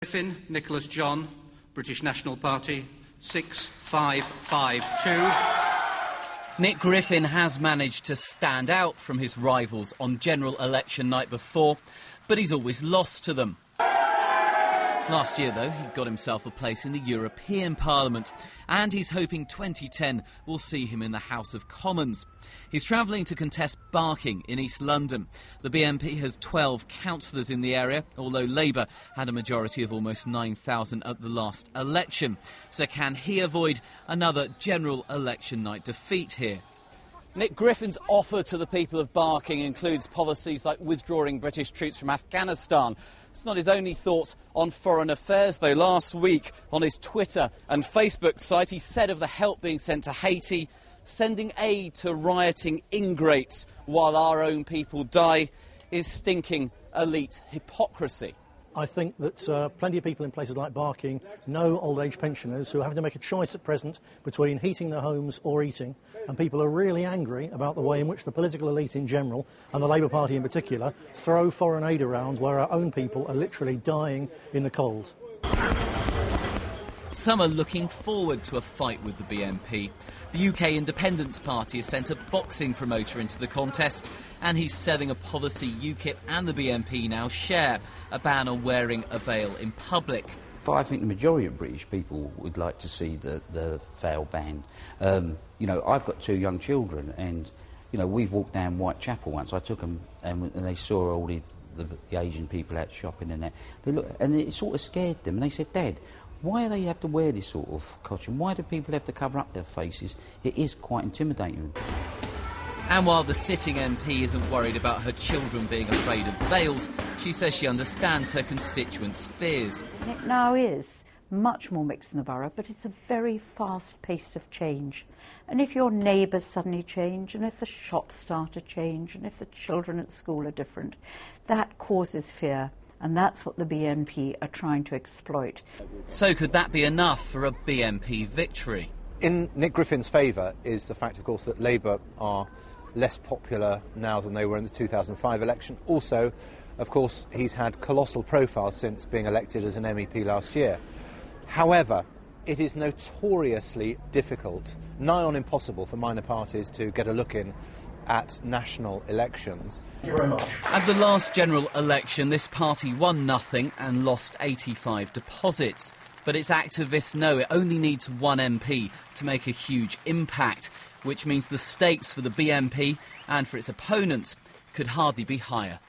Griffin, Nicholas John, British National Party, 6552. Nick Griffin has managed to stand out from his rivals on general election night before, but he's always lost to them. Last year, though, he got himself a place in the European Parliament, and he's hoping 2010 will see him in the House of Commons. He's travelling to contest Barking in East London. The BNP has 12 councillors in the area, although Labour had a majority of almost 9,000 at the last election. So can he avoid another general election night defeat here? Nick Griffin's offer to the people of Barking includes policies like withdrawing British troops from Afghanistan. It's not his only thoughts on foreign affairs, though. Last week, on his Twitter and Facebook site, he said of the help being sent to Haiti, sending aid to rioting ingrates while our own people die is stinking elite hypocrisy. I think that plenty of people in places like Barking know old-age pensioners who are having to make a choice at present between heating their homes or eating, and people are really angry about the way in which the political elite in general, and the Labour Party in particular, throw foreign aid around where our own people are literally dying in the cold. Some are looking forward to a fight with the BNP. The UK Independence Party has sent a boxing promoter into the contest, and he's selling a policy UKIP and the BNP now share, a ban on wearing a veil in public. But I think the majority of British people would like to see the veil banned. You know, I've got 2 young children, and, you know, we've walked down Whitechapel once. I took them, and they saw all the Asian people out shopping and that. They looked, and it sort of scared them, and they said, "Dad, why do they have to wear this sort of costume? Why do people have to cover up their faces? It is quite intimidating." And while the sitting MP isn't worried about her children being afraid of veils, she says she understands her constituents' fears. It now is much more mixed in the borough, but it's a very fast pace of change. And if your neighbours suddenly change, and if the shops start to change, and if the children at school are different, that causes fear. And that's what the BNP are trying to exploit. So could that be enough for a BNP victory? In Nick Griffin's favour is the fact, of course, that Labour are less popular now than they were in the 2005 election. Also, of course, he's had colossal profile since being elected as an MEP last year. However, it is notoriously difficult, nigh on impossible, for minor parties to get a look in at national elections. Thank you very much. At the last general election, this party won nothing and lost 85 deposits. But its activists know it only needs 1 MP to make a huge impact, which means the stakes for the BNP and for its opponents could hardly be higher.